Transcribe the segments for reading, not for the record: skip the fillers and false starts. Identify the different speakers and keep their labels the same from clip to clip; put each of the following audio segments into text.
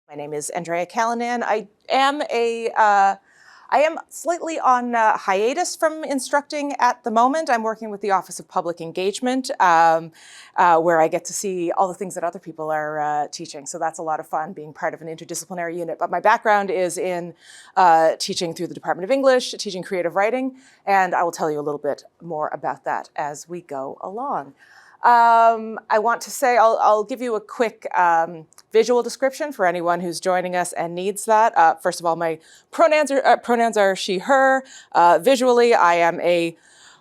Speaker 1: My name is Andrea Callanan. I am slightly on hiatus from instructing at the moment. I'm working with the Office of Public Engagement, where I get to see all the things that other people are teaching. So that's a lot of fun, being part of an interdisciplinary unit. But my background is in teaching through the Department of English, teaching creative writing, and I will tell you a little bit more about that as we go along. I want to say, I'll give you a quick visual description for anyone who's joining us and needs that. First of all, my pronouns are she, her. Visually, I am a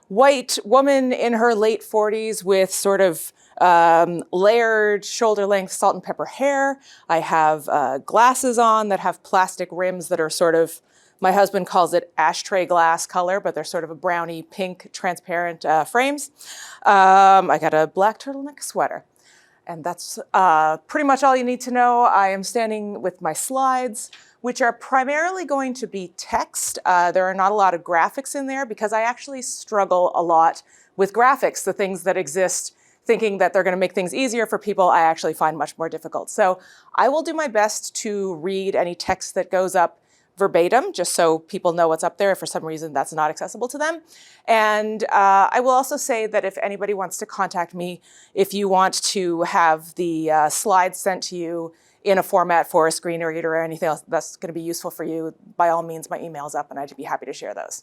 Speaker 1: white woman in her late 40s with sort of layered shoulder-length salt and pepper hair. I have glasses on that have plastic rims that are sort of, my husband calls it ashtray glass color, but they're sort of a browny pink transparent frames. I got a black turtleneck sweater. And that's pretty much all you need to know. I am standing with my slides, which are primarily going to be text. There are not a lot of graphics in there because I actually struggle a lot with graphics, the things that exist, thinking that they're going to make things easier for people, I actually find much more difficult. So I will do my best to read any text that goes up verbatim, just so people know what's up there if for some reason that's not accessible to them. And I will also say that if anybody wants to contact me, if you want to have the slides sent to you in a format for a screen reader or anything else that's going to be useful for you, by all means, my email's up and I'd be happy to share those.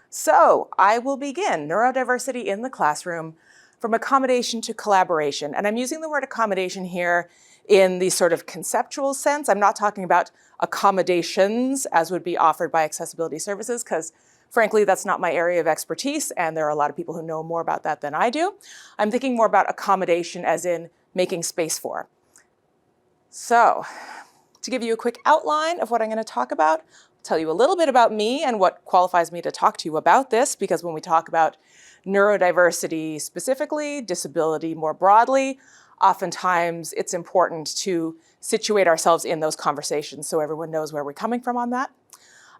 Speaker 1: So I will begin neurodiversity in the classroom, from accommodation to collaboration. And I'm using the word accommodation here in the sort of conceptual sense. I'm not talking about accommodations as would be offered by accessibility services, because frankly, that's not my area of expertise, and there are a lot of people who know more about that than I do. I'm thinking more about accommodation as in making space for. So, to give you a quick outline of what I'm going to talk about, I'll tell you a little bit about me and what qualifies me to talk to you about this, because when we talk about neurodiversity specifically, disability more broadly, oftentimes it's important to situate ourselves in those conversations so everyone knows where we're coming from on that.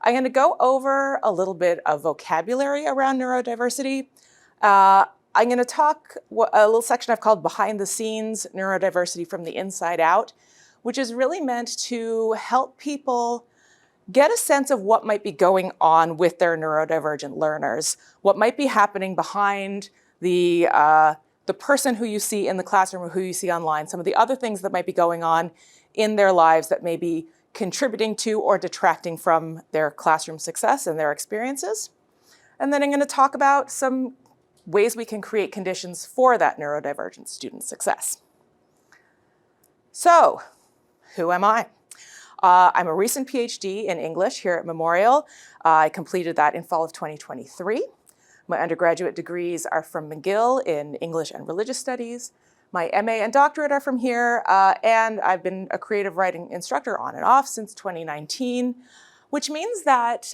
Speaker 1: I'm going to go over a little bit of vocabulary around neurodiversity. I'm going to talk a little section I've called Behind the Scenes, Neurodiversity from the Inside Out, which is really meant to help people get a sense of what might be going on with their neurodivergent learners, what might be happening behind the person who you see in the classroom or who you see online, some of the other things that might be going on in their lives that may be contributing to or detracting from their classroom success and their experiences. And then I'm going to talk about some ways we can create conditions for that neurodivergent student success. So, who am I? I'm a recent PhD in English here at Memorial. I completed that in fall of 2023. My undergraduate degrees are from McGill in English and Religious Studies. My MA and doctorate are from here, and I've been a creative writing instructor on and off since 2019, which means that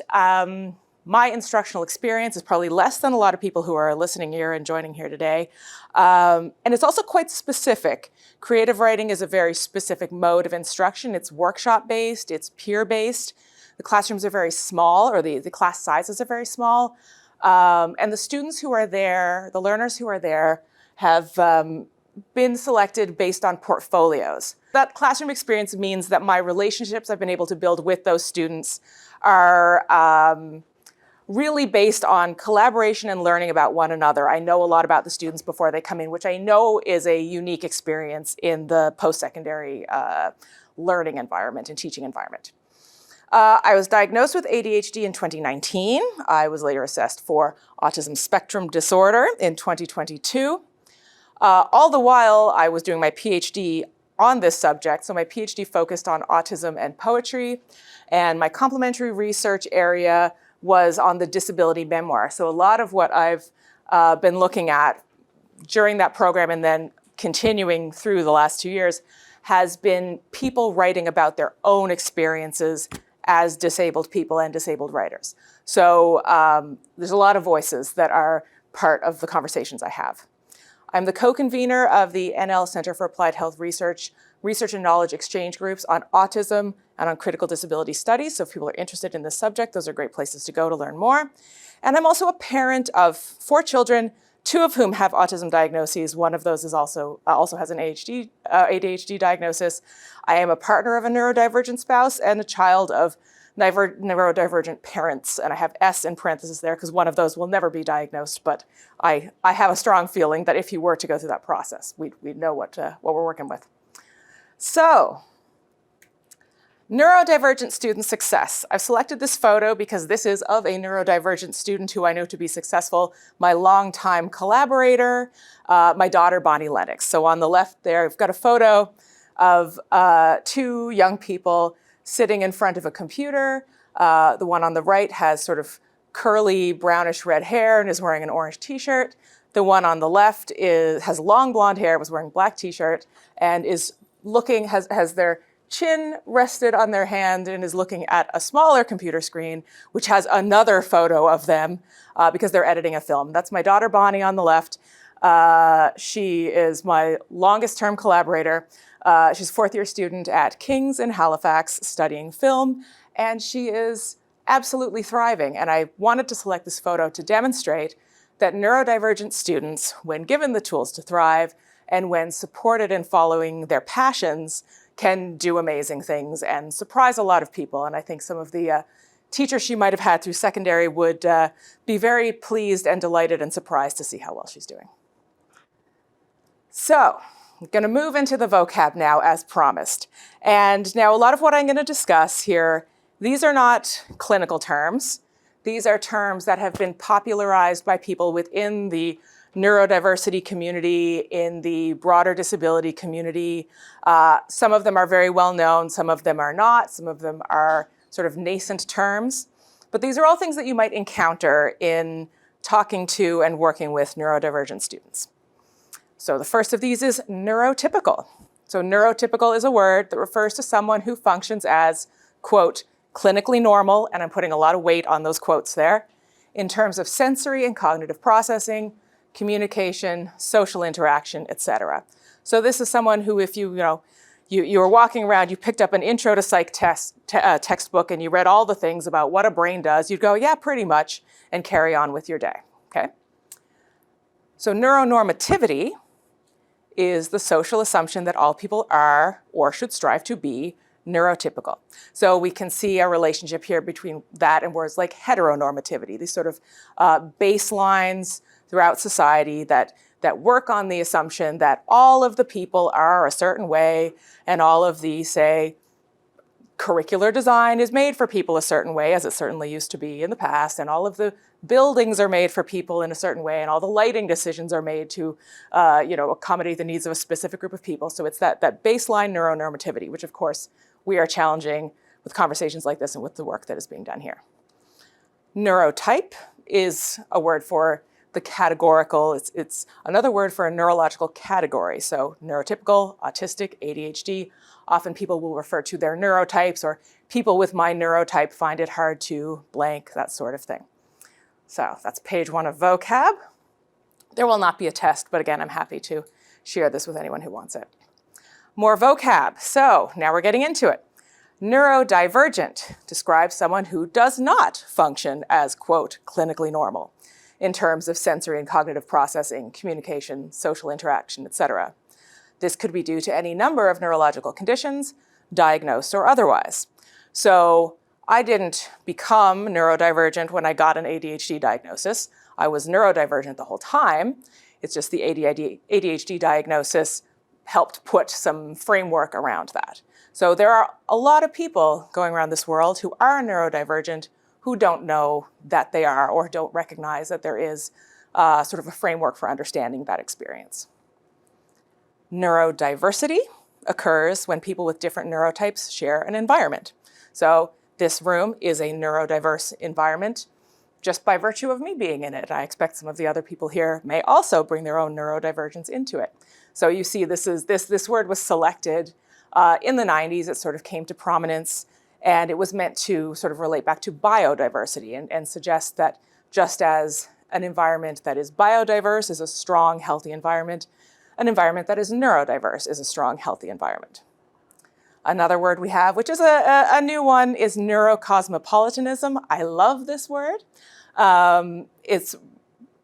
Speaker 1: my instructional experience is probably less than a lot of people who are listening here and joining here today. And it's also quite specific. Creative writing is a very specific mode of instruction. It's workshop-based, it's peer-based. The classrooms are very small, or the class sizes are very small. And the students who are there, the learners who are there, have been selected based on portfolios. That classroom experience means that my relationships I've been able to build with those students are really based on collaboration and learning about one another. I know a lot about the students before they come in, which I know is a unique experience in the post-secondary learning environment and teaching environment. I was diagnosed with ADHD in 2019. I was later assessed for autism spectrum disorder in 2022. All the while I was doing my PhD on this subject. So my PhD focused on autism and poetry, and my complementary research area was on the disability memoir. So a lot of what I've been looking at during that program and then continuing through the last 2 years has been people writing about their own experiences as disabled people and disabled writers. So there's a lot of voices that are part of the conversations I have. I'm the co-convener of the NL Center for Applied Health Research and Knowledge Exchange Groups on autism and on critical disability studies. So if people are interested in this subject, those are great places to go to learn more. And I'm also a parent of 4 children, two of whom have autism diagnoses. One of those is also has an ADHD diagnosis. I am a partner of a neurodivergent spouse and a child of neurodivergent parents, and I have S in parentheses there because one of those will never be diagnosed, but I have a strong feeling that if you were to go through that process, we'd know what we're working with. So, neurodivergent student success. I've selected this photo because this is of a neurodivergent student who I know to be successful, my longtime collaborator, my daughter, Bonnie Lennox. So on the left there, I've got a photo of two young people sitting in front of a computer. The one on the right has sort of curly brownish red hair and is wearing an orange t-shirt. The one on the left has long blonde hair, was wearing a black t-shirt, and is looking, has their chin rested on their hand and is looking at a smaller computer screen, which has another photo of them because they're editing a film. That's my daughter, Bonnie, on the left. She is my longest term collaborator. She's a fourth-year student at King's in Halifax studying film, and she is absolutely thriving. And I wanted to select this photo to demonstrate that neurodivergent students, when given the tools to thrive and when supported in following their passions, can do amazing things and surprise a lot of people. And I think some of the teachers she might have had through secondary would be very pleased and delighted and surprised to see how well she's doing. So, I'm going to move into the vocab now as promised. And now a lot of what I'm going to discuss here, these are not clinical terms. These are terms that have been popularized by people within the neurodiversity community, in the broader disability community. Some of them are very well known, some of them are not, some of them are sort of nascent terms. But these are all things that you might encounter in talking to and working with neurodivergent students. So the first of these is neurotypical. So neurotypical is a word that refers to someone who functions as, quote, clinically normal, and I'm putting a lot of weight on those quotes there, in terms of sensory and cognitive processing, communication, social interaction, etc. So this is someone who, if you were walking around, you picked up an intro to psych textbook and you read all the things about what a brain does, you'd go, yeah, pretty much, and carry on with your day, okay? So neuronormativity is the social assumption that all people are, or should strive to be, neurotypical. So we can see a relationship here between that and words like heteronormativity, these sort of baselines throughout society that work on the assumption that all of the people are a certain way and all of the, say, curricular design is made for people a certain way, as it certainly used to be in the past, and all of the buildings are made for people in a certain way, and all the lighting decisions are made to accommodate the needs of a specific group of people. So it's that baseline neuronormativity, which of course we are challenging with conversations like this and with the work that is being done here. Neurotype is a word for the categorical. It's another word for a neurological category. So neurotypical, autistic, ADHD. Often people will refer to their neurotypes, or people with my neurotype find it hard to blank, that sort of thing. So that's page 1 of vocab. There will not be a test, but again, I'm happy to share this with anyone who wants it. More vocab. So now we're getting into it. Neurodivergent describes someone who does not function as, quote, clinically normal in terms of sensory and cognitive processing, communication, social interaction, etc. This could be due to any number of neurological conditions, diagnosed or otherwise. So I didn't become neurodivergent when I got an ADHD diagnosis. I was neurodivergent the whole time. It's just the ADHD diagnosis helped put some framework around that. So there are a lot of people going around this world who are neurodivergent who don't know that they are or don't recognize that there is sort of a framework for understanding that experience. Neurodiversity occurs when people with different neurotypes share an environment. So this room is a neurodiverse environment just by virtue of me being in it. I expect some of the other people here may also bring their own neurodivergence into it. So you see this word was selected in the 90s. It sort of came to prominence, and it was meant to sort of relate back to biodiversity and suggest that just as an environment that is biodiverse is a strong, healthy environment, an environment that is neurodiverse is a strong, healthy environment. Another word we have, which is a new one, is neurocosmopolitanism. I love this word. It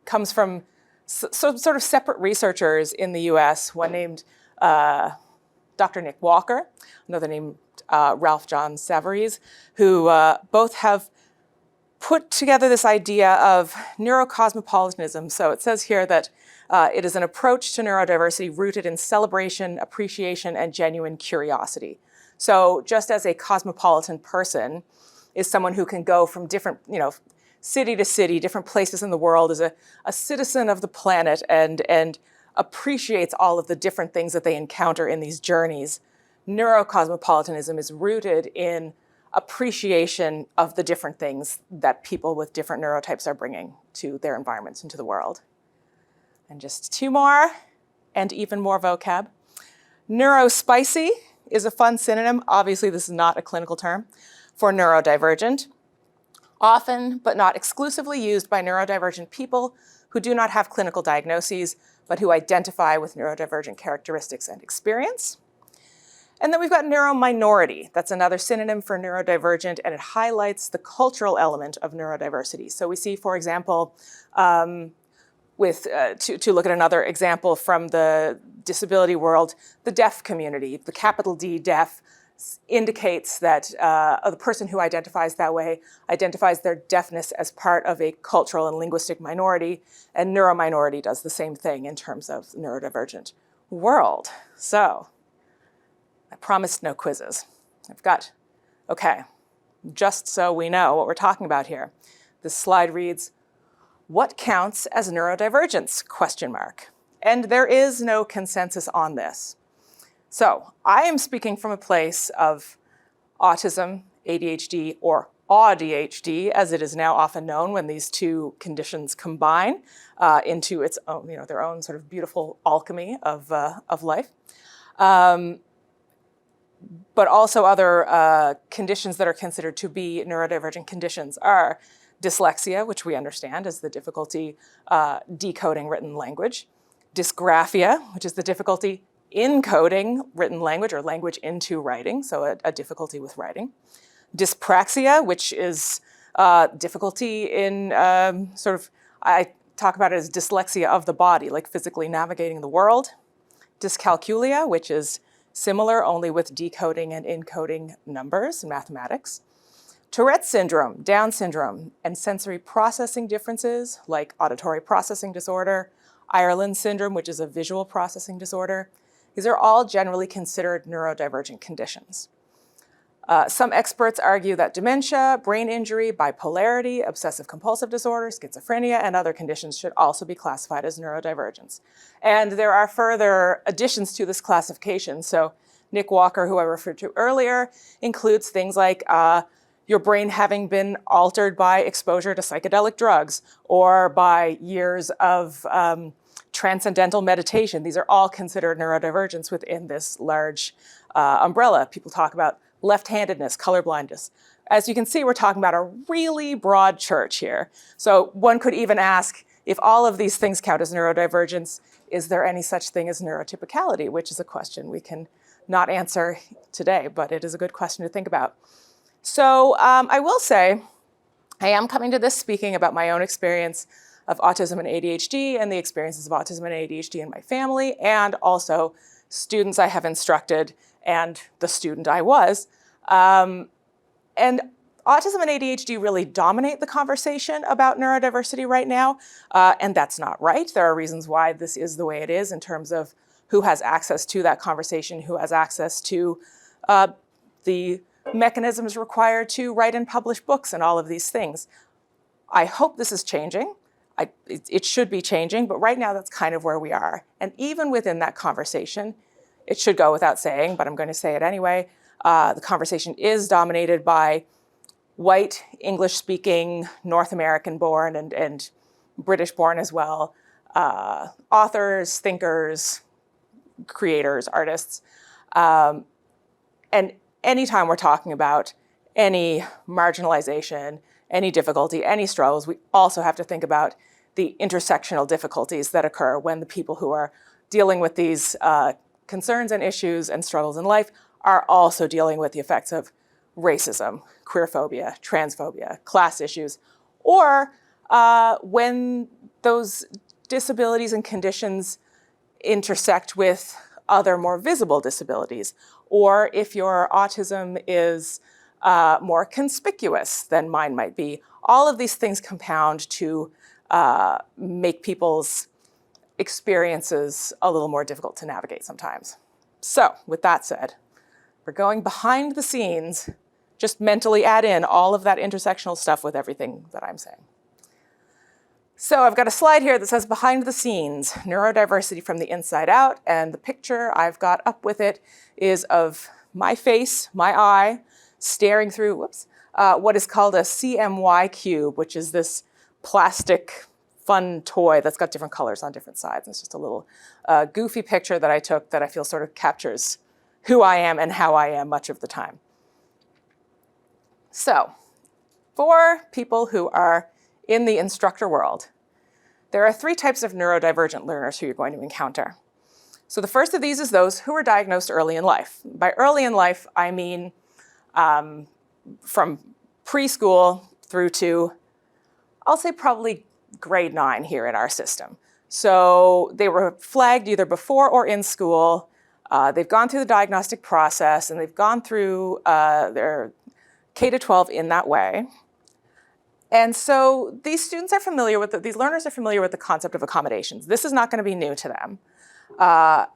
Speaker 1: comes from so sort of separate researchers in the US, one named Dr. Nick Walker, another named Ralph John Savarese, who both have put together this idea of neurocosmopolitanism. So it says here that it is an approach to neurodiversity rooted in celebration, appreciation, and genuine curiosity. So just as a cosmopolitan person is someone who can go from different, city to city, different places in the world, is a citizen of the planet and appreciates all of the different things that they encounter in these journeys, neurocosmopolitanism is rooted in appreciation of the different things that people with different neurotypes are bringing to their environments and to the world. And just two more, and even more vocab. Neurospicy is a fun synonym. Obviously, this is not a clinical term for neurodivergent. Often, but not exclusively used by neurodivergent people who do not have clinical diagnoses, but who identify with neurodivergent characteristics and experience. And then we've got neurominority. That's another synonym for neurodivergent, and it highlights the cultural element of neurodiversity. So we see, for example, to look at another example from the disability world, the deaf community, the capital D deaf, indicates that the person who identifies that way identifies their deafness as part of a cultural and linguistic minority, and neurominority does the same thing in terms of the neurodivergent world. So, I promised no quizzes. Okay, just so we know what we're talking about here. This slide reads, what counts as neurodivergence, ? And there is no consensus on this. So I am speaking from a place of autism, ADHD, or ADHD, as it is now often known when these two conditions combine into its own, their own sort of beautiful alchemy of life. But also other conditions that are considered to be neurodivergent conditions are dyslexia, which we understand is the difficulty decoding written language, dysgraphia, which is the difficulty encoding written language or language into writing, so a difficulty with writing, dyspraxia, which is difficulty in I talk about it as dyslexia of the body, like physically navigating the world, dyscalculia, which is similar only with decoding and encoding numbers in mathematics, Tourette's syndrome, Down syndrome, and sensory processing differences like auditory processing disorder, Ireland syndrome, which is a visual processing disorder. These are all generally considered neurodivergent conditions. Some experts argue that dementia, brain injury, bipolarity, obsessive-compulsive disorder, schizophrenia, and other conditions should also be classified as neurodivergence. And there are further additions to this classification. So Nick Walker, who I referred to earlier, includes things like your brain having been altered by exposure to psychedelic drugs or by years of transcendental meditation. These are all considered neurodivergence within this large umbrella. People talk about left-handedness, colorblindness. As you can see, we're talking about a really broad church here. So one could even ask, if all of these things count as neurodivergence, is there any such thing as neurotypicality, which is a question we can not answer today, but it is a good question to think about. So I will say, I am coming to this speaking about my own experience of autism and ADHD and the experiences of autism and ADHD in my family, and also students I have instructed and the student I was. And autism and ADHD really dominate the conversation about neurodiversity right now, and that's not right. There are reasons why this is the way it is in terms of who has access to that conversation, who has access to the mechanisms required to write and publish books and all of these things. I hope this is changing. It should be changing, but right now that's kind of where we are. And even within that conversation, it should go without saying, but I'm going to say it anyway, the conversation is dominated by white, English-speaking, North American-born and British-born as well, authors, thinkers, creators, artists. And anytime we're talking about any marginalization, any difficulty, any struggles, we also have to think about the intersectional difficulties that occur when the people who are dealing with these concerns and issues and struggles in life are also dealing with the effects of racism, queerphobia, transphobia, class issues, or when those disabilities and conditions intersect with other more visible disabilities, or if your autism is more conspicuous than mine might be. All of these things compound to make people's experiences a little more difficult to navigate sometimes. So with that said, we're going behind the scenes, just mentally add in all of that intersectional stuff with everything that I'm saying. So I've got a slide here that says behind the scenes, neurodiversity from the inside out, and the picture I've got up with it is of my face, my eye, staring through, what is called a CMY cube, which is this plastic fun toy that's got different colors on different sides. It's just a little goofy picture that I took that I feel sort of captures who I am and how I am much of the time. So for people who are in the instructor world, there are 3 types of neurodivergent learners who you're going to encounter. So the first of these is those who are diagnosed early in life. By early in life, I mean from preschool through to, I'll say probably grade 9 here in our system. So they were flagged either before or in school. They've gone through the diagnostic process and they've gone through their K-12 in that way. And so these students are familiar with, these learners are familiar with the concept of accommodations. This is not going to be new to them.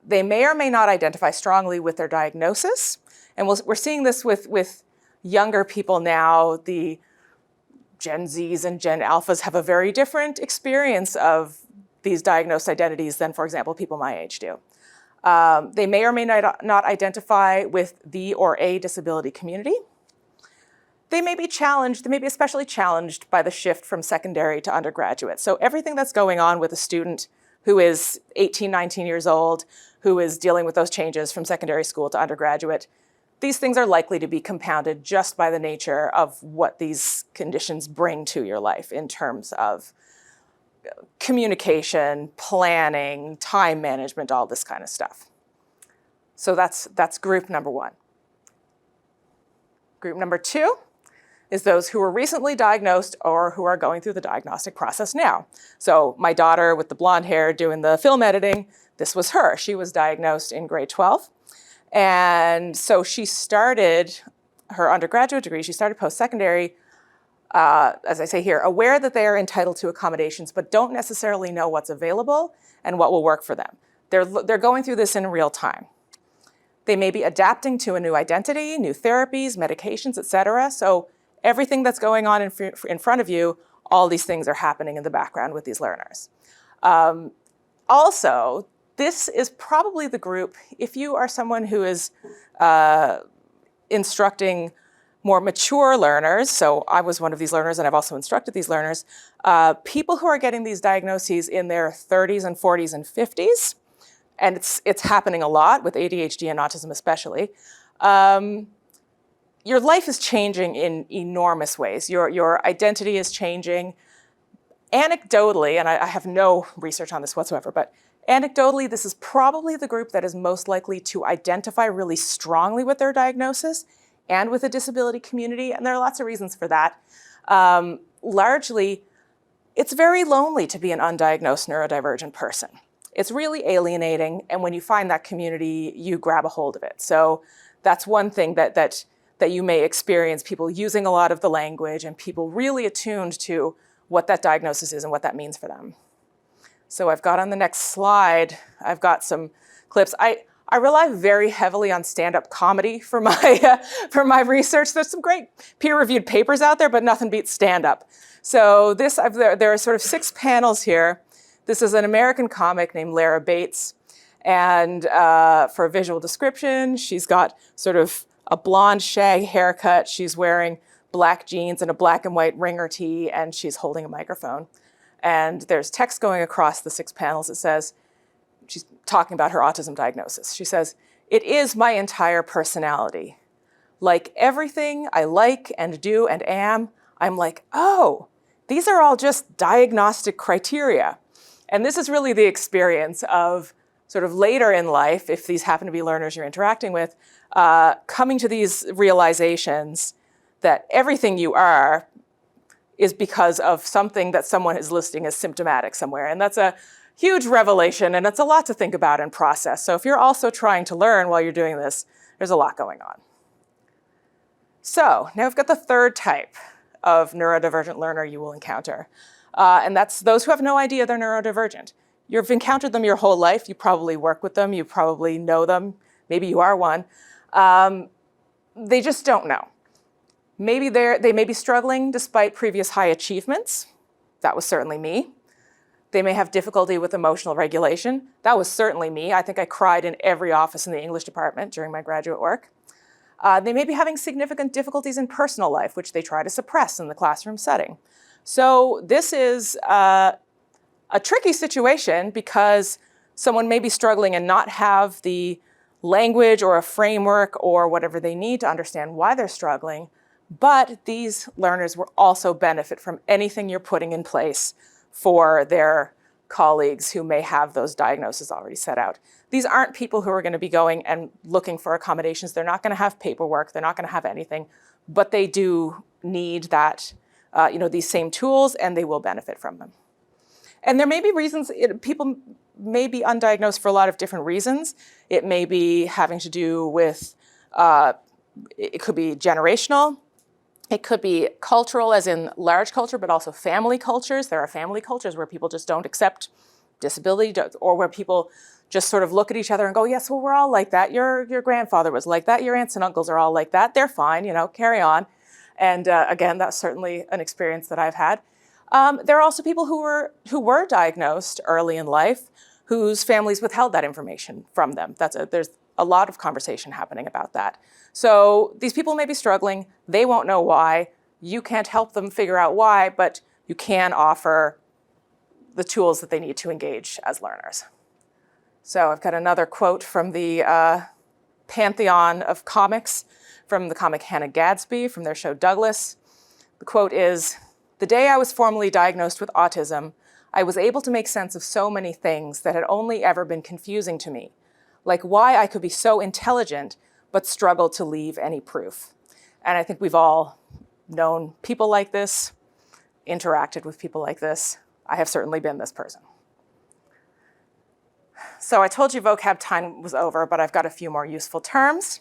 Speaker 1: They may or may not identify strongly with their diagnosis. And we're seeing this with younger people now. The Gen Zs and Gen Alphas have a very different experience of these diagnosed identities than, for example, people my age do. They may or may not identify with the or a disability community. They may be challenged, they may be especially challenged by the shift from secondary to undergraduate. So everything that's going on with a student who is 18, 19 years old, who is dealing with those changes from secondary school to undergraduate, these things are likely to be compounded just by the nature of what these conditions bring to your life in terms of communication, planning, time management, all this kind of stuff. So that's group number 1. Group number 2 is those who were recently diagnosed or who are going through the diagnostic process now. So my daughter with the blonde hair doing the film editing, this was her. She was diagnosed in grade 12. And so she started her undergraduate degree, she started post-secondary, as I say here, aware that they are entitled to accommodations, but don't necessarily know what's available and what will work for them. They're going through this in real time. They may be adapting to a new identity, new therapies, medications, etc. So everything that's going on in front of you, all these things are happening in the background with these learners. Also, this is probably the group, if you are someone who is instructing more mature learners, so I was one of these learners and I've also instructed these learners, people who are getting these diagnoses in their 30s and 40s and 50s, and it's happening a lot with ADHD and autism especially, your life is changing in enormous ways. Your identity is changing. Anecdotally, and I have no research on this whatsoever, but anecdotally, this is probably the group that is most likely to identify really strongly with their diagnosis and with the disability community, and there are lots of reasons for that. Largely, it's very lonely to be an undiagnosed neurodivergent person. It's really alienating, and when you find that community, you grab a hold of it. So that's one thing that you may experience, people using a lot of the language and people really attuned to what that diagnosis is and what that means for them. So I've got on the next slide, I've got some clips. I rely very heavily on stand-up comedy for my research. There's some great peer-reviewed papers out there, but nothing beats stand-up. So there are sort of 6 panels here. This is an American comic named Lara Bates. And for a visual description, she's got sort of a blonde shag haircut. She's wearing black jeans and a black and white ringer tee, and she's holding a microphone. And there's text going across the 6 panels. It says, she's talking about her autism diagnosis. She says, "It is my entire personality. Like everything I like and do and am, I'm like, oh, these are all just diagnostic criteria." And this is really the experience of sort of later in life, if these happen to be learners you're interacting with, coming to these realizations that everything you are is because of something that someone is listing as symptomatic somewhere. And that's huge revelation, and it's a lot to think about and process. So if you're also trying to learn while you're doing this, there's a lot going on. So now we've got the third type of neurodivergent learner you will encounter. And that's those who have no idea they're neurodivergent. You've encountered them your whole life. You probably work with them. You probably know them. Maybe you are one. They just don't know. Maybe they may be struggling despite previous high achievements. That was certainly me. They may have difficulty with emotional regulation. That was certainly me. I think I cried in every office in the English department during my graduate work. They may be having significant difficulties in personal life, which they try to suppress in the classroom setting. So this is a tricky situation because someone may be struggling and not have the language or a framework or whatever they need to understand why they're struggling. But these learners will also benefit from anything you're putting in place for their colleagues who may have those diagnoses already set out. These aren't people who are going to be going and looking for accommodations. They're not going to have paperwork. They're not going to have anything, but they do need that, these same tools, and they will benefit from them. And there may be reasons, people may be undiagnosed for a lot of different reasons. It may be having to do with, it could be generational. It could be cultural, as in large culture, but also family cultures. There are family cultures where people just don't accept disability, or where people just sort of look at each other and go, yes, well, we're all like that. Your grandfather was like that. Your aunts and uncles are all like that. They're fine, carry on. And again, that's certainly an experience that I've had. There are also people who were diagnosed early in life whose families withheld that information from them. There's a lot of conversation happening about that. So these people may be struggling. They won't know why. You can't help them figure out why, but you can offer the tools that they need to engage as learners. So I've got another quote from the pantheon of comics, from the comic Hannah Gadsby, from their show Douglas. The quote is, "The day I was formally diagnosed with autism, I was able to make sense of so many things that had only ever been confusing to me, like why I could be so intelligent but struggle to leave any proof." And I think we've all known people like this, interacted with people like this. I have certainly been this person. So I told you vocab time was over, but I've got a few more useful terms.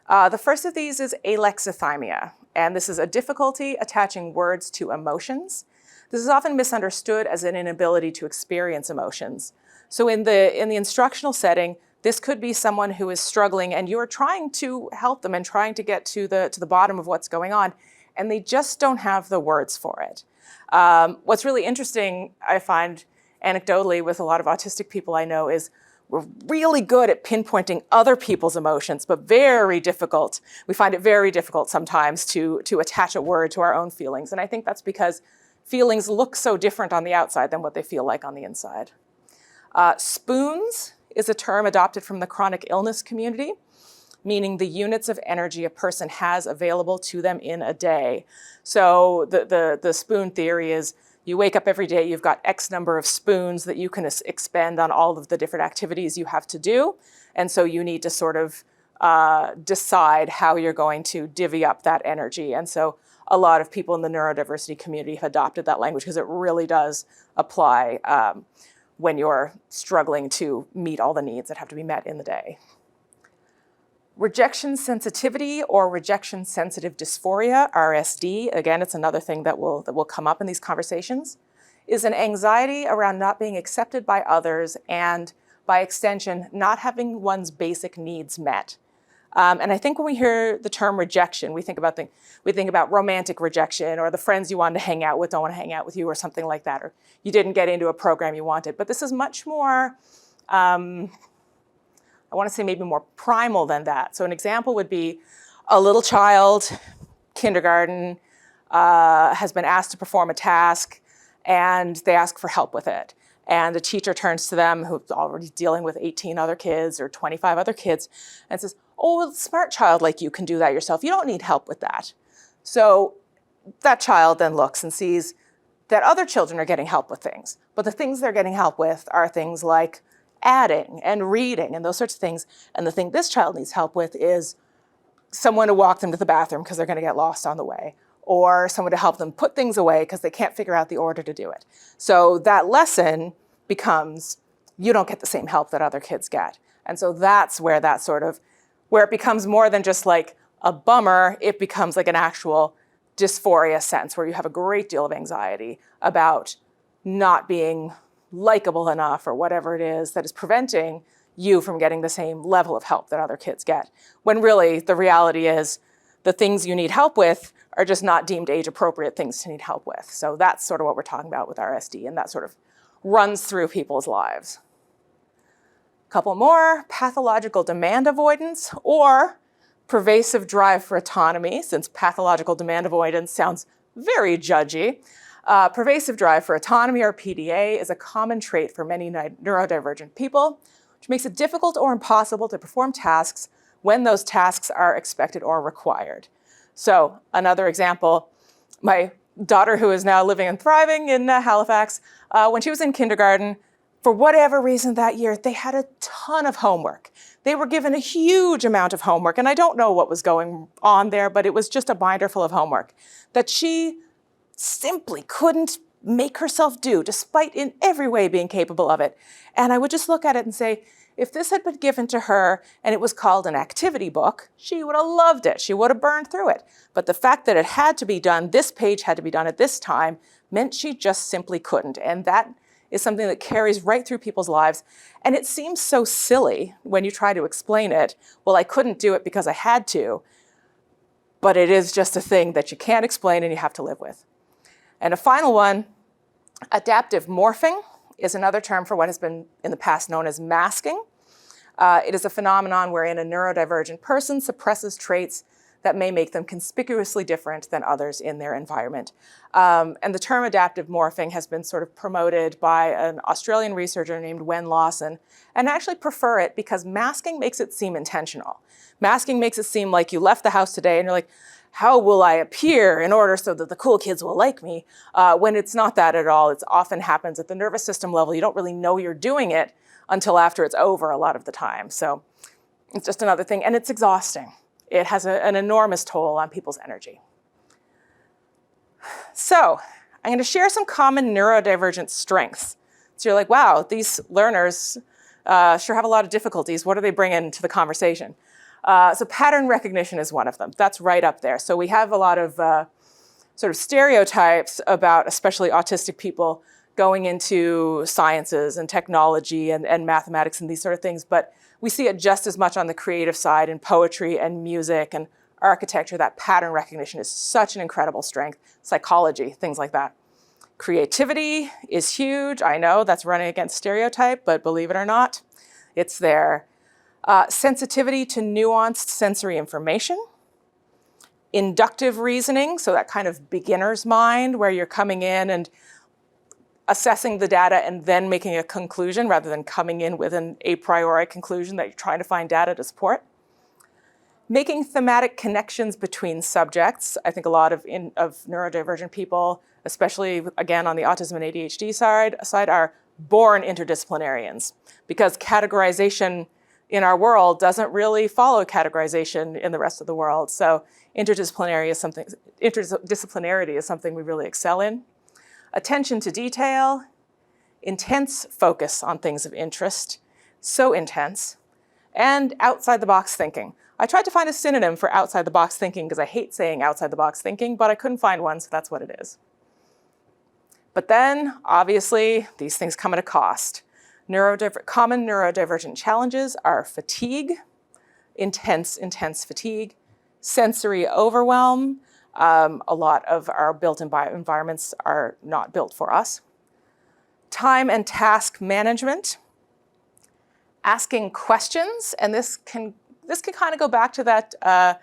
Speaker 1: The first of these is alexithymia, and this is a difficulty attaching words to emotions. This is often misunderstood as an inability to experience emotions. So in the instructional setting, this could be someone who is struggling and you're trying to help them and trying to get to the bottom of what's going on, and they just don't have the words for it. What's really interesting, I find anecdotally with a lot of autistic people I know, is we're really good at pinpointing other people's emotions, but very difficult. We find it very difficult sometimes to attach a word to our own feelings. And I think that's because feelings look so different on the outside than what they feel like on the inside. Spoons is a term adopted from the chronic illness community, meaning the units of energy a person has available to them in a day. So the spoon theory is you wake up every day, you've got X number of spoons that you can expend on all of the different activities you have to do. And so you need to sort of decide how you're going to divvy up that energy. And so a lot of people in the neurodiversity community have adopted that language because it really does apply when you're struggling to meet all the needs that have to be met in the day. Rejection sensitivity or rejection sensitive dysphoria, RSD, again, it's another thing that will come up in these conversations, is an anxiety around not being accepted by others and, by extension, not having one's basic needs met. And I think when we hear the term rejection, we think about romantic rejection, or the friends you wanted to hang out with don't want to hang out with you, or something like that, or you didn't get into a program you wanted. But this is much more, I want to say maybe more primal than that. So an example would be a little child, kindergarten, has been asked to perform a task, and they ask for help with it. And the teacher turns to them, who's already dealing with 18 other kids or 25 other kids, and says, "Oh, well, a smart child like you can do that yourself. You don't need help with that." So that child then looks and sees that other children are getting help with things. But the things they're getting help with are things like adding and reading and those sorts of things. And the thing this child needs help with is someone to walk them to the bathroom because they're going to get lost on the way, or someone to help them put things away because they can't figure out the order to do it. So that lesson becomes, you don't get the same help that other kids get. And so that's where where it becomes more than just like a bummer, it becomes like an actual dysphoria sense where you have a great deal of anxiety about not being likable enough or whatever it is that is preventing you from getting the same level of help that other kids get. When really the reality is the things you need help with are just not deemed age-appropriate things to need help with. So that's sort of what we're talking about with RSD, and that sort of runs through people's lives. A couple more, pathological demand avoidance or pervasive drive for autonomy, since pathological demand avoidance sounds very judgy. Pervasive drive for autonomy, or PDA, is a common trait for many neurodivergent people, which makes it difficult or impossible to perform tasks when those tasks are expected or required. So another example, my daughter, who is now living and thriving in Halifax, when she was in kindergarten, for whatever reason that year, they had a ton of homework. They were given a huge amount of homework, and I don't know what was going on there, but it was just a binder full of homework that she simply couldn't make herself do, despite in every way being capable of it. And I would just look at it and say, if this had been given to her and it was called an activity book, she would have loved it. She would have burned through it. But the fact that it had to be done, this page had to be done at this time, meant she just simply couldn't. And that is something that carries right through people's lives. And it seems so silly when you try to explain it. Well, I couldn't do it because I had to. But it is just a thing that you can't explain and you have to live with. And a final one, adaptive morphing is another term for what has been in the past known as masking. It is a phenomenon wherein a neurodivergent person suppresses traits that may make them conspicuously different than others in their environment. And the term adaptive morphing has been sort of promoted by an Australian researcher named Wen Lawson, and I actually prefer it because masking makes it seem intentional. Masking makes it seem like you left the house today and you're like, how will I appear in order so that the cool kids will like me? When it's not that at all. It often happens at the nervous system level. You don't really know you're doing it until after it's over a lot of the time. So it's just another thing, and it's exhausting. It has an enormous toll on people's energy. So I'm going to share some common neurodivergent strengths. So you're like, wow, these learners sure have a lot of difficulties. What are they bringing to the conversation? So pattern recognition is one of them. That's right up there. So we have a lot of sort of stereotypes about especially autistic people going into sciences and technology and mathematics and these sort of things. But we see it just as much on the creative side in poetry and music and architecture. That pattern recognition is such an incredible strength. Psychology, things like that. Creativity is huge. I know that's running against stereotype, but believe it or not, it's there. Sensitivity to nuanced sensory information. Inductive reasoning, so that kind of beginner's mind where you're coming in and assessing the data and then making a conclusion rather than coming in with an a priori conclusion that you're trying to find data to support. Making thematic connections between subjects. I think a lot of neurodivergent people, especially again on the autism and ADHD side are born interdisciplinarians because categorization in our world doesn't really follow categorization in the rest of the world. So interdisciplinarity is something we really excel in. Attention to detail, intense focus on things of interest, so intense, and outside the box thinking. I tried to find a synonym for outside the box thinking because I hate saying outside the box thinking, but I couldn't find one, so that's what it is. But then, obviously, these things come at a cost. Common neurodivergent challenges are fatigue, intense fatigue, sensory overwhelm. A lot of our built environments are not built for us. Time and task management, asking questions, and this can kind of go back to that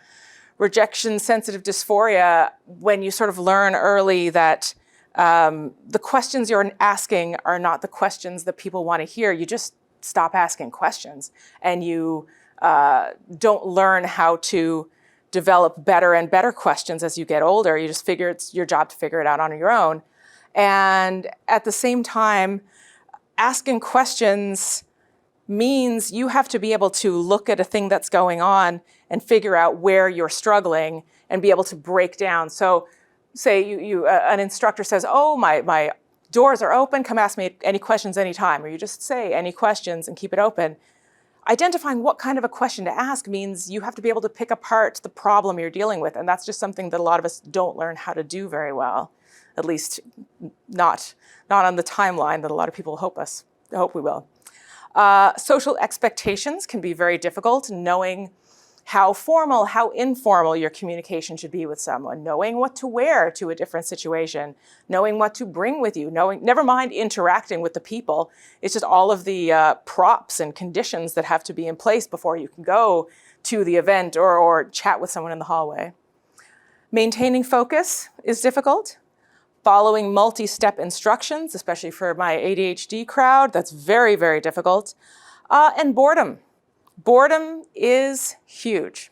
Speaker 1: rejection-sensitive dysphoria when you sort of learn early that the questions you're asking are not the questions that people want to hear. You just stop asking questions, and you don't learn how to develop better and better questions as you get older. You just figure it's your job to figure it out on your own. And at the same time, asking questions means you have to be able to look at a thing that's going on and figure out where you're struggling and be able to break down. So say an instructor says, oh, my Doors are open, come ask me any questions anytime, or you just say any questions and keep it open. Identifying what kind of a question to ask means you have to be able to pick apart the problem you're dealing with, and that's just something that a lot of us don't learn how to do very well, at least not on the timeline that a lot of people hope we will. Social expectations can be very difficult, knowing how formal, how informal your communication should be with someone, knowing what to wear to a different situation, knowing what to bring with you, never mind interacting with the people. It's just all of the props and conditions that have to be in place before you can go to the event or chat with someone in the hallway. Maintaining focus is difficult. Following multi-step instructions, especially for my ADHD crowd, that's very, very difficult. And boredom. Boredom is huge.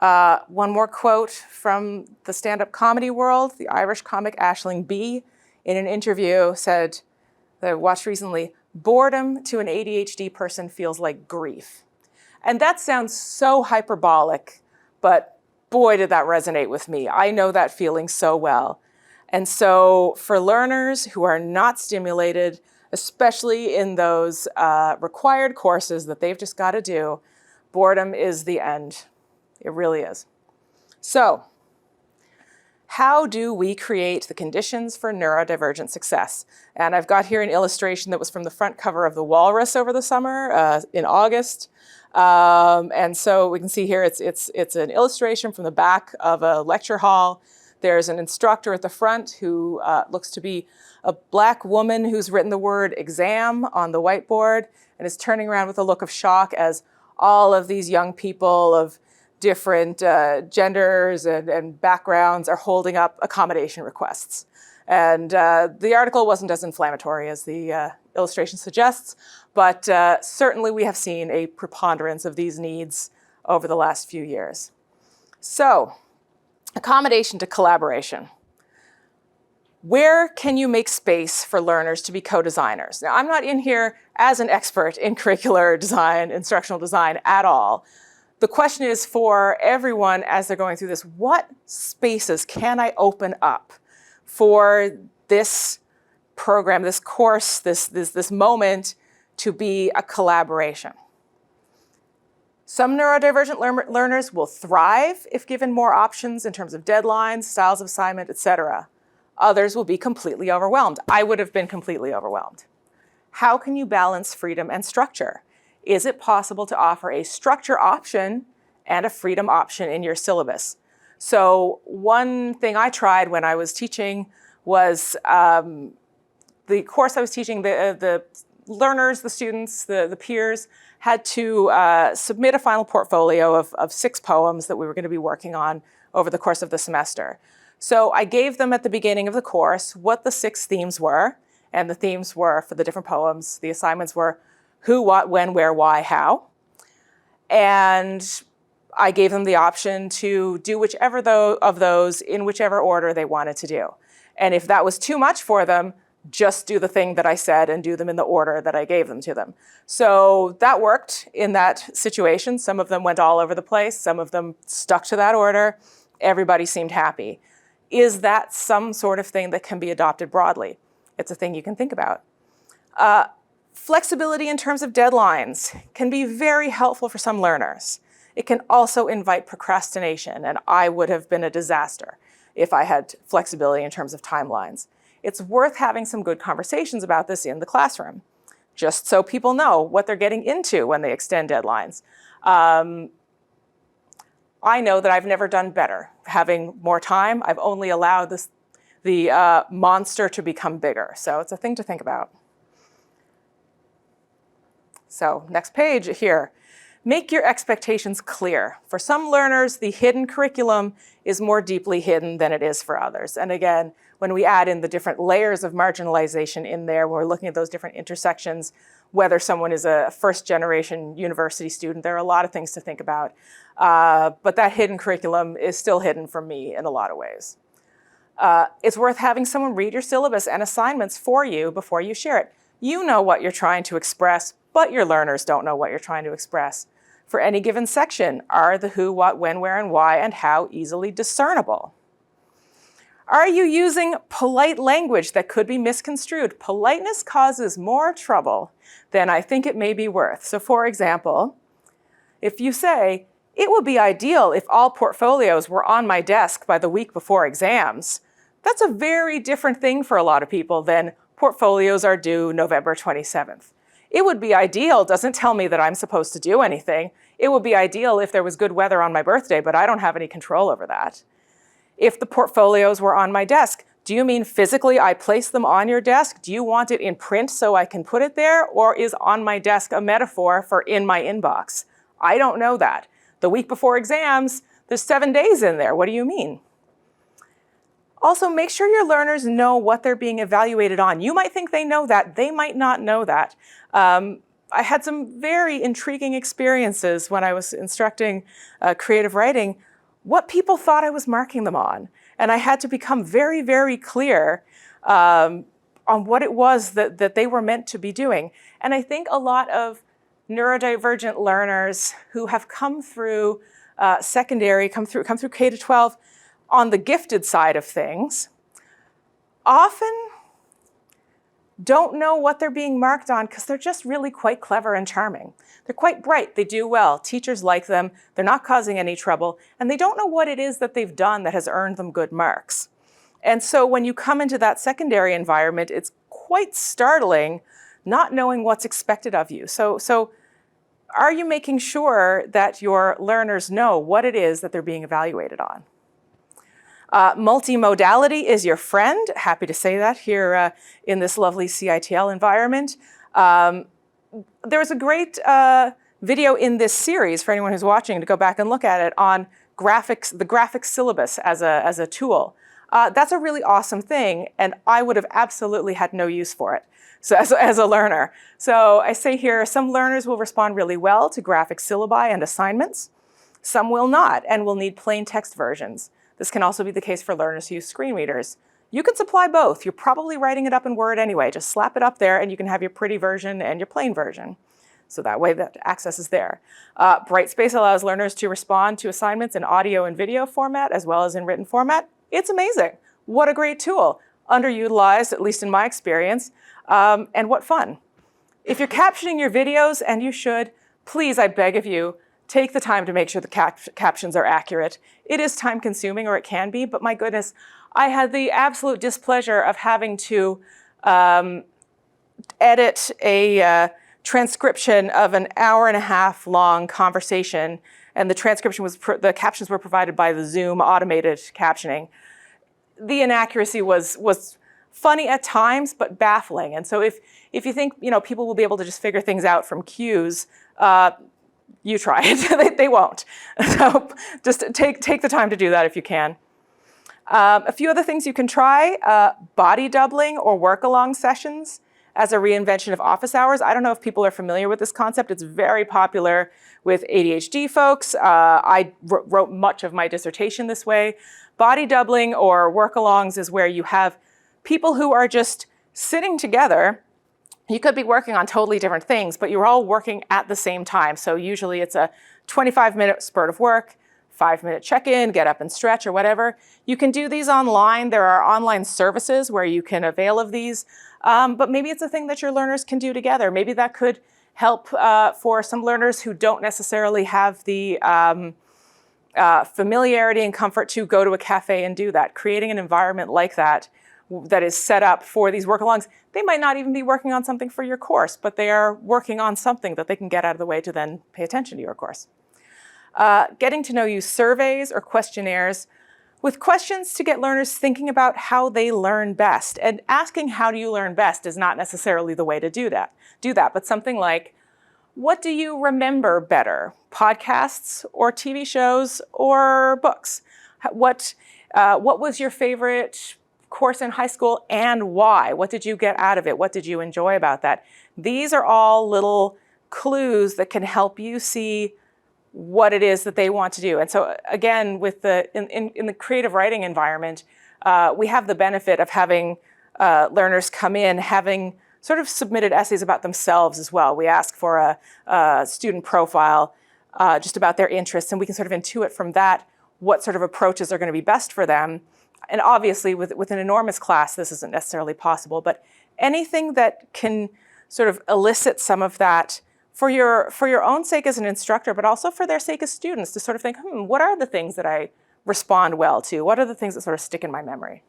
Speaker 1: One more quote from the stand-up comedy world. The Irish comic Aisling B. in an interview said, that I watched recently, boredom to an ADHD person feels like grief. And that sounds so hyperbolic, but boy, did that resonate with me. I know that feeling so well. And so for learners who are not stimulated, especially in those required courses that they've just got to do, boredom is the end. It really is. So how do we create the conditions for neurodivergent success? And I've got here an illustration that was from the front cover of the Walrus over the summer in August. And so we can see here it's an illustration from the back of a lecture hall. There's an instructor at the front who looks to be a Black woman who's written the word exam on the whiteboard and is turning around with a look of shock as all of these young people of different genders and backgrounds are holding up accommodation requests. And the article wasn't as inflammatory as the illustration suggests, but certainly we have seen a preponderance of these needs over the last few years. So, accommodation to collaboration. Where can you make space for learners to be co-designers? Now, I'm not in here as an expert in curricular design, instructional design at all. The question is for everyone as they're going through this, what spaces can I open up for this program, this course, this moment to be a collaboration? Some neurodivergent learners will thrive if given more options in terms of deadlines, styles of assignment, etc. Others will be completely overwhelmed. I would have been completely overwhelmed. How can you balance freedom and structure? Is it possible to offer a structure option and a freedom option in your syllabus? So one thing I tried when I was teaching was the course I was teaching, the learners, the students, the peers, had to submit a final portfolio of 6 poems that we were going to be working on over the course of the semester. So I gave them at the beginning of the course what the 6 themes were, and the themes were for the different poems. The assignments were who, what, when, where, why, how. And I gave them the option to do whichever of those in whichever order they wanted to do. And if that was too much for them, just do the thing that I said and do them in the order that I gave them to them. So that worked in that situation. Some of them went all over the place. Some of them stuck to that order. Everybody seemed happy. Is that some sort of thing that can be adopted broadly? It's a thing you can think about. Flexibility in terms of deadlines can be very helpful for some learners. It can also invite procrastination, and I would have been a disaster if I had flexibility in terms of timelines. It's worth having some good conversations about this in the classroom, just so people know what they're getting into when they extend deadlines. I know that I've never done better having more time. I've only allowed the monster to become bigger. So it's a thing to think about. So next page here. Make your expectations clear. For some learners, the hidden curriculum is more deeply hidden than it is for others. And again, when we add in the different layers of marginalization in there, when we're looking at those different intersections, whether someone is a first-generation university student, there are a lot of things to think about. But that hidden curriculum is still hidden from me in a lot of ways. It's worth having someone read your syllabus and assignments for you before you share it. You know what you're trying to express, but your learners don't know what you're trying to express. For any given section, are the who, what, when, where, and why, and how easily discernible? Are you using polite language that could be misconstrued? Politeness causes more trouble than I think it may be worth. So for example, if you say, it would be ideal if all portfolios were on my desk by the week before exams, that's a very different thing for a lot of people than portfolios are due November 27th. It would be ideal doesn't tell me that I'm supposed to do anything. It would be ideal if there was good weather on my birthday, but I don't have any control over that. If the portfolios were on my desk, do you mean physically I place them on your desk? Do you want it in print so I can put it there? Or is on my desk a metaphor for in my inbox? I don't know that. The week before exams, there's 7 days in there. What do you mean? Also, make sure your learners know what they're being evaluated on. You might think they know that. They might not know that. I had some very intriguing experiences when I was instructing creative writing, what people thought I was marking them on. And I had to become very, very clear on what it was that they were meant to be doing. And I think a lot of neurodivergent learners who have come through secondary, come through K-12 on the gifted side of things, often don't know what they're being marked on because they're just really quite clever and charming. They're quite bright, they do well, teachers like them, they're not causing any trouble, and they don't know what it is that they've done that has earned them good marks. And so when you come into that secondary environment, it's quite startling not knowing what's expected of you. So are you making sure that your learners know what it is that they're being evaluated on? Multimodality is your friend. Happy to say that here in this lovely CITL environment. There was a great video in this series for anyone who's watching to go back and look at it on graphics, the graphics syllabus as a tool. That's a really awesome thing, and I would have absolutely had no use for it so as a learner. So I say here, some learners will respond really well to graphic syllabi and assignments. Some will not and will need plain text versions. This can also be the case for learners who use screen readers. You can supply both. You're probably writing it up in Word anyway. Just slap it up there and you can have your pretty version and your plain version. So that way that access is there. Brightspace allows learners to respond to assignments in audio and video format as well as in written format. It's amazing. What a great tool. Underutilized, at least in my experience, and what fun. If you're captioning your videos, and you should, please, I beg of you, take the time to make sure the captions are accurate. It is time consuming, or it can be, but my goodness, I had the absolute displeasure of having to edit a transcription of an hour-and-a-half long conversation, and the transcription was, the captions were provided by the Zoom automated captioning. The inaccuracy was funny at times, but baffling. And so if you think people will be able to just figure things out from cues, you try it. They won't. So just take the time to do that if you can. A few other things you can try, body doubling or work-along sessions as a reinvention of office hours. I don't know if people are familiar with this concept. It's very popular with ADHD folks. I wrote much of my dissertation this way. Body doubling or work-alongs is where you have people who are just sitting together. You could be working on totally different things, but you're all working at the same time. So usually it's a 25-minute spurt of work, 5-minute check-in, get up and stretch or whatever. You can do these online. There are online services where you can avail of these, but maybe it's a thing that your learners can do together. Maybe that could help for some learners who don't necessarily have the familiarity and comfort to go to a cafe and do that. Creating an environment like that that is set up for these work-alongs. They might not even be working on something for your course, but they are working on something that they can get out of the way to then pay attention to your course. Getting to know you surveys or questionnaires with questions to get learners thinking about how they learn best. And asking how do you learn best is not necessarily the way to do that, but something like, what do you remember better? Podcasts or TV shows or books? What was your favorite course in high school and why? What did you get out of it? What did you enjoy about that? These are all little clues that can help you see what it is that they want to do. And so again, with in the creative writing environment, we have the benefit of having learners come in having sort of submitted essays about themselves as well. We ask for a student profile just about their interests, and we can sort of intuit from that what sort of approaches are going to be best for them. And obviously with an enormous class, this isn't necessarily possible, but anything that can sort of elicit some of that for your own sake as an instructor, but also for their sake as students, to sort of think, what are the things that I respond well to? What are the things that sort of stick in my memory?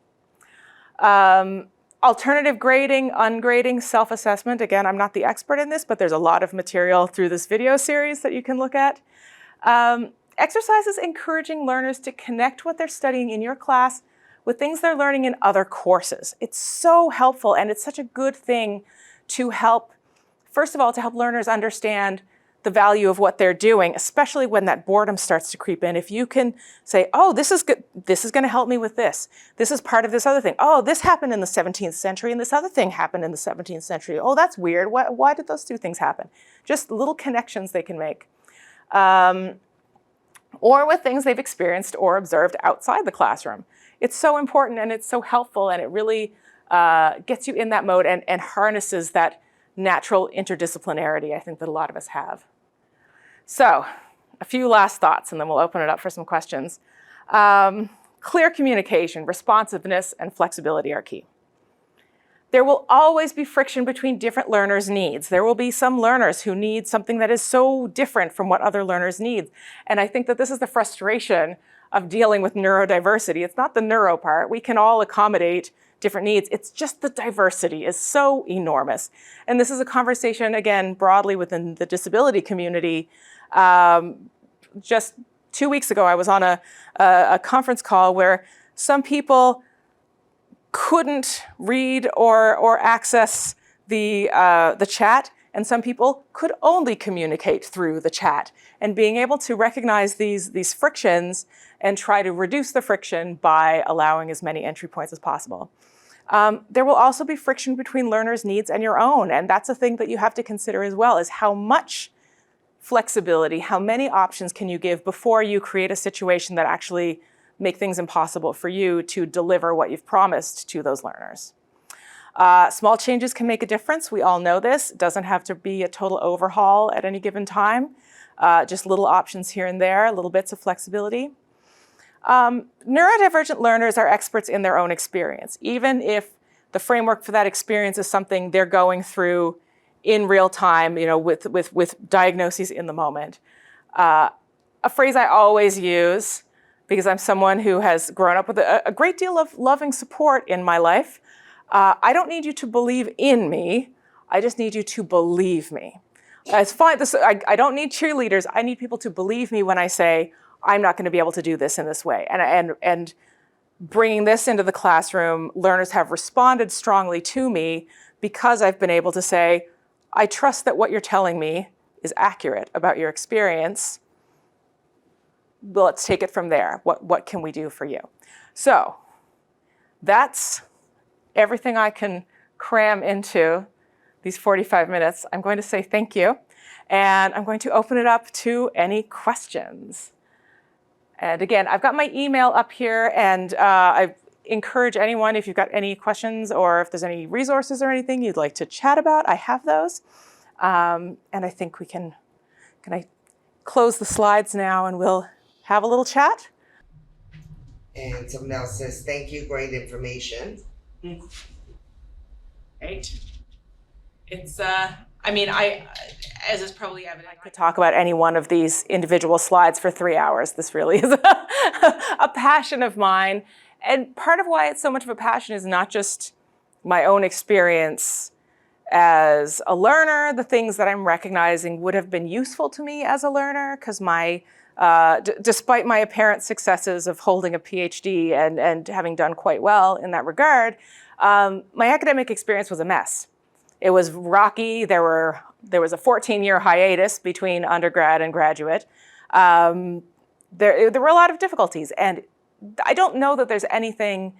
Speaker 1: Alternative grading, ungrading, self-assessment. Again, I'm not the expert in this, but there's a lot of material through this video series that you can look at. Exercises encouraging learners to connect what they're studying in your class with things they're learning in other courses. It's so helpful, and it's such a good thing to help, first of all, to help learners understand the value of what they're doing, especially when that boredom starts to creep in. If you can say, oh, this is good, this is going to help me with this. This is part of this other thing. Oh, this happened in the 17th century and this other thing happened in the 17th century. Oh, that's weird. Why did those two things happen? Just little connections they can make. Or with things they've experienced or observed outside the classroom. It's so important and it's so helpful, and it really gets you in that mode and harnesses that natural interdisciplinarity I think that a lot of us have. So, a few last thoughts, and then we'll open it up for some questions. Clear communication, responsiveness, and flexibility are key. There will always be friction between different learners' needs. There will be some learners who need something that is so different from what other learners need. And I think that this is the frustration of dealing with neurodiversity. It's not the neuro part. We can all accommodate different needs. It's just the diversity is so enormous. And this is a conversation, again, broadly within the disability community. Just 2 weeks ago, I was on a conference call where some people couldn't read or access the chat, and some people could only communicate through the chat. And being able to recognize these frictions and try to reduce the friction by allowing as many entry points as possible. There will also be friction between learners' needs and your own, and that's a thing that you have to consider as well, is how much flexibility, how many options can you give before you create a situation that actually make things impossible for you to deliver what you've promised to those learners. Small changes can make a difference. We all know this. It doesn't have to be a total overhaul at any given time. Just little options here and there, little bits of flexibility. Neurodivergent learners are experts in their own experience, even if the framework for that experience is something they're going through in real time, with diagnoses in the moment. A phrase I always use, because I'm someone who has grown up with a great deal of loving support in my life. I don't need you to believe in me. I just need you to believe me. It's fine. I don't need cheerleaders. I need people to believe me when I say, I'm not going to be able to do this in this way. And bringing this into the classroom, learners have responded strongly to me because I've been able to say, I trust that what you're telling me is accurate about your experience. Well, let's take it from there. What can we do for you? So that's everything I can cram into these 45 minutes. I'm going to say thank you, and I'm going to open it up to any questions. And again, I've got my email up here, and I encourage anyone, if you've got any questions or if there's any resources or anything you'd like to chat about, I have those. And I think we can I close the slides now and we'll have a little chat?
Speaker 2: And someone else says, thank you, great information.
Speaker 1: Right. It's, as is probably evident, I could talk about any one of these individual slides for 3 hours. This really is a passion of mine. And part of why it's so much of a passion is not just my own experience as a learner, the things that I'm recognizing would have been useful to me as a learner, because despite my apparent successes of holding a PhD and having done quite well in that regard, my academic experience was a mess. It was rocky. There was a 14-year hiatus between undergrad and graduate. There were a lot of difficulties, and I don't know that there's anything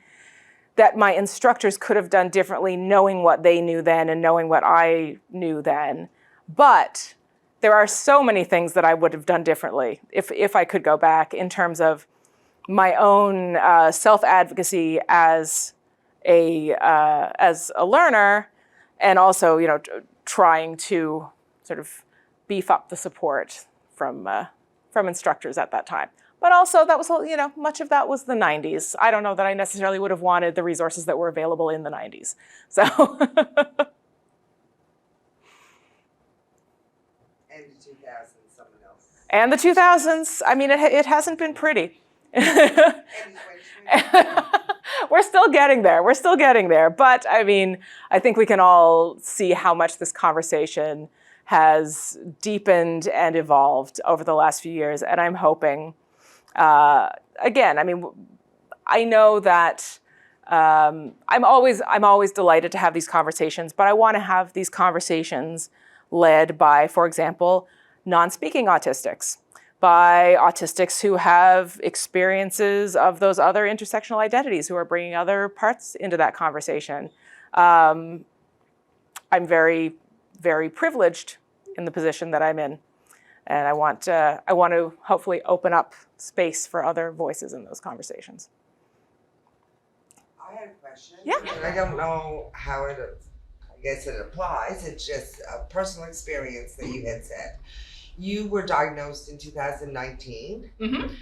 Speaker 1: that my instructors could have done differently, knowing what they knew then and knowing what I knew then. But there are so many things that I would have done differently if I could go back, in terms of my own self-advocacy as a learner, and also trying to sort of beef up the support from instructors at that time. But also that was, much of that was the 90s. I don't know that I necessarily would have wanted the resources that were available in the 90s. So.
Speaker 2: And the 2000s, someone else.
Speaker 1: And the 2000s, I mean, it hasn't been pretty. We're still getting there. We're still getting there. But I mean, I think we can all see how much this conversation has deepened and evolved over the last few years. And I'm hoping, again, I mean, I know that I'm always delighted to have these conversations, but I want to have these conversations led by, for example, non-speaking autistics, by autistics who have experiences of those other intersectional identities, who are bringing other parts into that conversation. I'm very, very privileged in the position that I'm in, and I want to hopefully open up space for other voices in those conversations.
Speaker 2: I had a question.
Speaker 1: Yeah.
Speaker 2: And I don't know how I guess it applies. It's just a personal experience that you had said. You were diagnosed in 2019.
Speaker 1: Mm-hmm.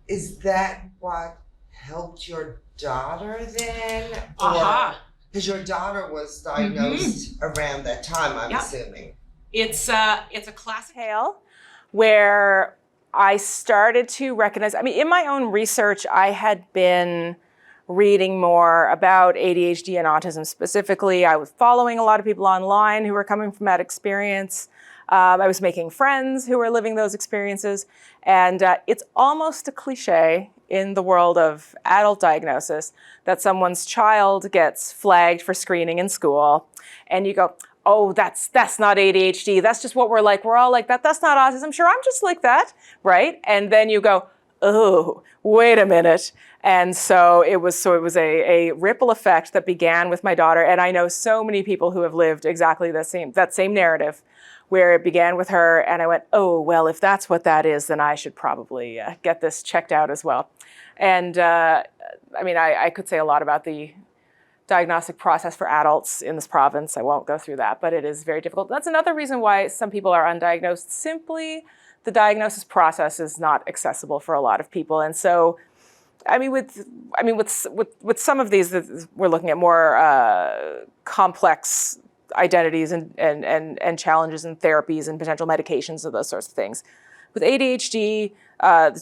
Speaker 2: Is that what helped your daughter then? Because your daughter was diagnosed around that time, I'm assuming.
Speaker 1: It's a classic tale where I started to recognize, I mean, in my own research, I had been reading more about ADHD and autism specifically. I was following a lot of people online who were coming from that experience. I was making friends who were living those experiences. And it's almost a cliche in the world of adult diagnosis that someone's child gets flagged for screening in school. And you go, oh, that's not ADHD. That's just what we're like. We're all like that. That's not autism. Sure, I'm just like that, right? And then you go, oh, wait a minute. And so it was a ripple effect that began with my daughter. And I know so many people who have lived exactly that same narrative, where it began with her. And I went, oh, well, if that's what that is, then I should probably get this checked out as well. And I mean, I could say a lot about the diagnostic process for adults in this province. I won't go through that, but it is very difficult. That's another reason why some people are undiagnosed. Simply, the diagnosis process is not accessible for a lot of people. And so, with some of these, we're looking at more complex identities and challenges and therapies and potential medications and those sorts of things. With ADHD,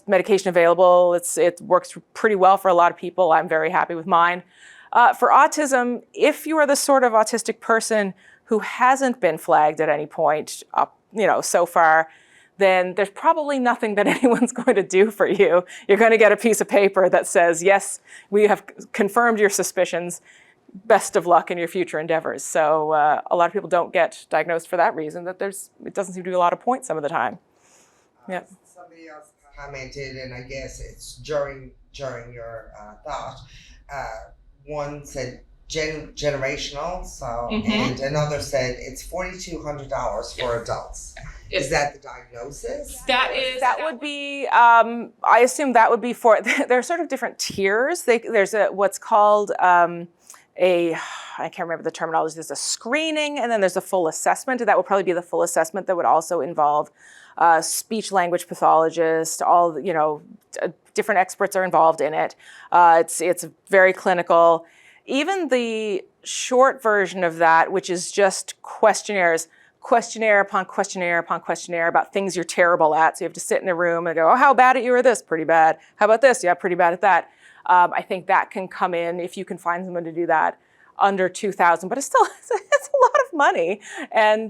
Speaker 1: medication available, it works pretty well for a lot of people. I'm very happy with mine. For autism, if you are the sort of autistic person who hasn't been flagged at any point so far, then there's probably nothing that anyone's going to do for you. You're going to get a piece of paper that says, yes, we have confirmed your suspicions. Best of luck in your future endeavors. So a lot of people don't get diagnosed for that reason, that it doesn't seem to be a lot of points some of the time. Yeah.
Speaker 2: Somebody else commented, and I guess it's during your thought, one said generational, so and another said it's $4,200 for adults. Is that the diagnosis?
Speaker 1: That would be, I assume that would be for, there are sort of different tiers. There's what's called I can't remember the terminology, there's a screening and then there's a full assessment. And that would probably be the full assessment that would also involve speech language pathologist, different experts are involved in it. It's very clinical. Even the short version of that, which is just questionnaire upon questionnaire upon questionnaire about things you're terrible at. So you have to sit in a room and go, oh, how bad at you are this? Pretty bad. How about this? Yeah, pretty bad at that. I think that can come in, if you can find someone to do that, under $2,000, but it's a lot of money. And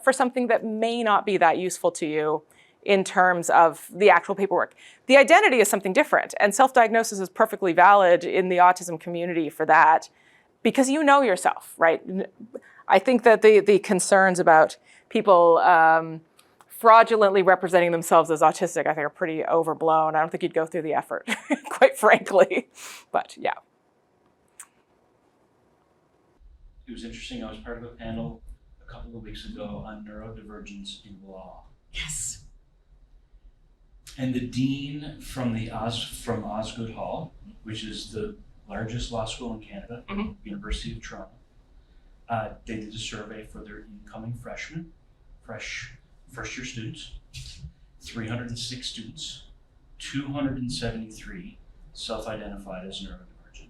Speaker 1: for something that may not be that useful to you in terms of the actual paperwork. The identity is something different, and self-diagnosis is perfectly valid in the autism community for that, because you know yourself, right? I think that the concerns about people fraudulently representing themselves as autistic, I think are pretty overblown. I don't think you'd go through the effort, quite frankly, but yeah.
Speaker 3: It was interesting, I was part of a panel a couple of weeks ago on neurodivergence in law.
Speaker 1: Yes.
Speaker 3: And the dean from Osgoode Hall, which is the largest law school in Canada, University of Toronto, they did a survey for their incoming first year students, 306 students, 273 self-identified as neurodivergent.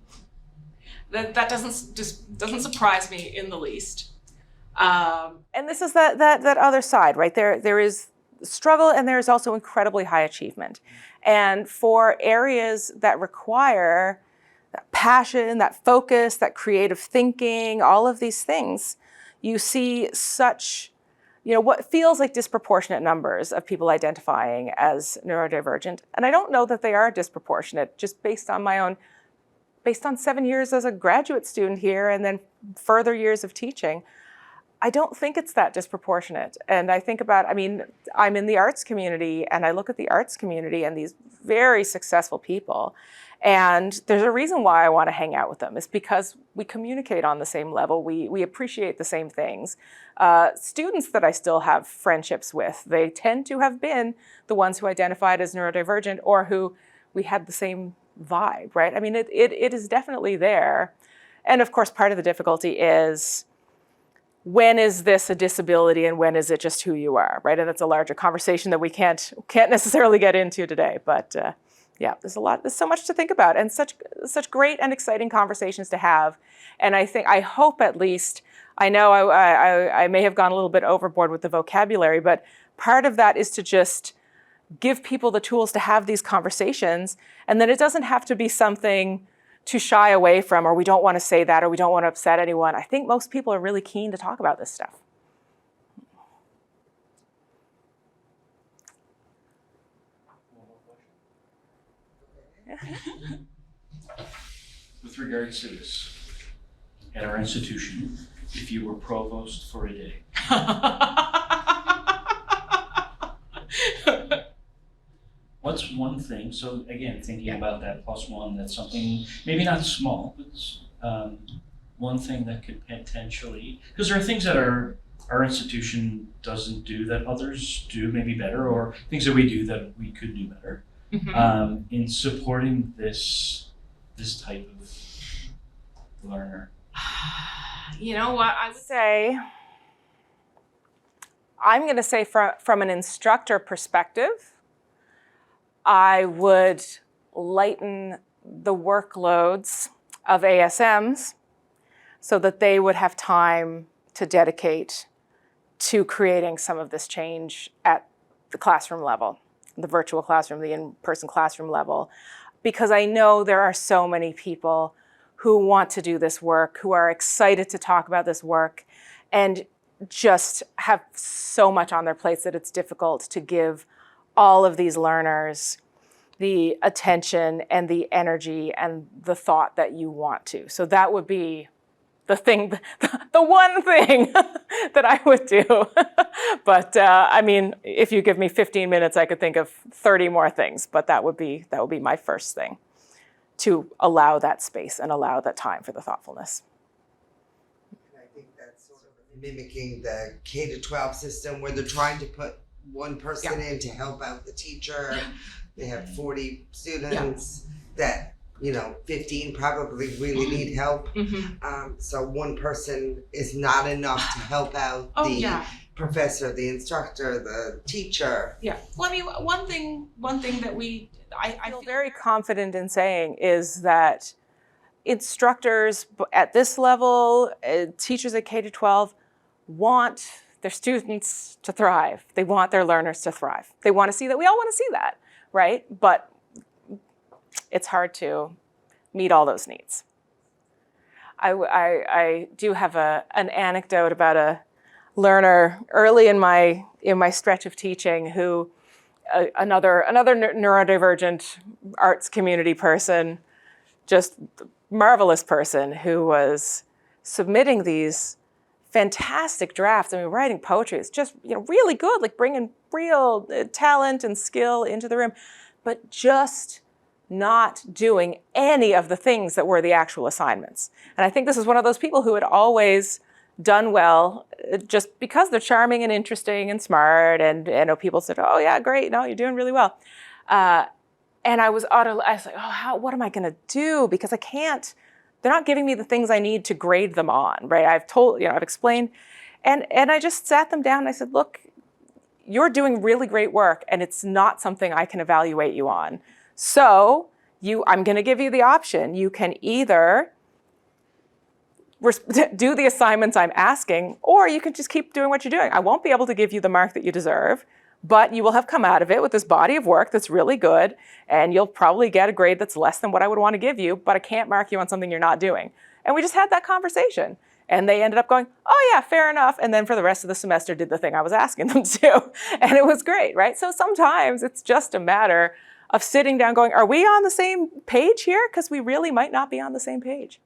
Speaker 4: That doesn't surprise me in the least.
Speaker 1: And this is that other side, right? There is struggle and there is also incredibly high achievement. And for areas that require that passion, that focus, that creative thinking, all of these things, you see such, what feels like disproportionate numbers of people identifying as neurodivergent. And I don't know that they are disproportionate, just based on 7 years as a graduate student here and then further years of teaching. I don't think it's that disproportionate. And I think about, I'm in the arts community and I look at the arts community and these very successful people. And there's a reason why I want to hang out with them. It's because we communicate on the same level. We appreciate the same things. Students that I still have friendships with, they tend to have been the ones who identified as neurodivergent or who we had the same vibe, right? It is definitely there. And of course, part of the difficulty is, when is this a disability and when is it just who you are, right? And that's a larger conversation that we can't necessarily get into today. But yeah, there's so much to think about and such great and exciting conversations to have. And I hope at least, I know I may have gone a little bit overboard with the vocabulary, but part of that is to just give people the tools to have these conversations. And then it doesn't have to be something to shy away from, or we don't want to say that, or we don't want to upset anyone. I think most people are really keen to talk about this stuff.
Speaker 3: With regards to this, at our institution, if you were provost for a day, what's one thing, so again, thinking about that +1, that's something, maybe not small, but one thing that could potentially, because there are things that our institution doesn't do that others do maybe better, or things that we do that we could do better, in supporting this type of learner.
Speaker 4: You know what, I would
Speaker 1: say, I'm going to say from an instructor perspective, I would lighten the workloads of ASMs so that they would have time to dedicate to creating some of this change at the classroom level, the virtual classroom, the in-person classroom level, because I know there are so many people who want to do this work, who are excited to talk about this work, and just have so much on their plates that it's difficult to give all of these learners the attention and the energy and the thought that you want to. So that would be the thing, the one thing that I would do. But if you give me 15 minutes, I could think of 30 more things, but that would be my first thing, to allow that space and allow that time for the thoughtfulness.
Speaker 2: And I think that's sort of mimicking the K-12 system where they're trying to put one person in to help out the teacher. They have 40 students that, 15 probably really need help. So one person is not enough to help out the professor, the instructor, the teacher.
Speaker 4: Yeah. Well, one thing that I
Speaker 1: feel very confident in saying is that instructors at this level, teachers at K-12, want their students to thrive. They want their learners to thrive. They want to see that. We all want to see that, right? But it's hard to meet all those needs. I do have an anecdote about a learner early in my stretch of teaching who another neurodivergent arts community person, just marvelous person, who was submitting these fantastic drafts. Writing poetry is just really good, like bringing real talent and skill into the room, but just not doing any of the things that were the actual assignments. And I think this is one of those people who had always done well just because they're charming and interesting and smart, and people said, oh yeah, great, no, you're doing really well. And I was like, what am I gonna do? Because they're not giving me the things I need to grade them on, right? I've explained, and I just sat them down and I said, look, you're doing really great work and it's not something I can evaluate you on. So I'm going to give you the option. You can either do the assignments I'm asking, or you can just keep doing what you're doing. I won't be able to give you the mark that you deserve, but you will have come out of it with this body of work that's really good, and you'll probably get a grade that's less than what I would want to give you, but I can't mark you on something you're not doing. And we just had that conversation. And they ended up going, oh yeah, fair enough. And then for the rest of the semester did the thing I was asking them to. And it was great, right? So sometimes it's just a matter of sitting down going, are we on the same page here? Because we really might not be on the same page.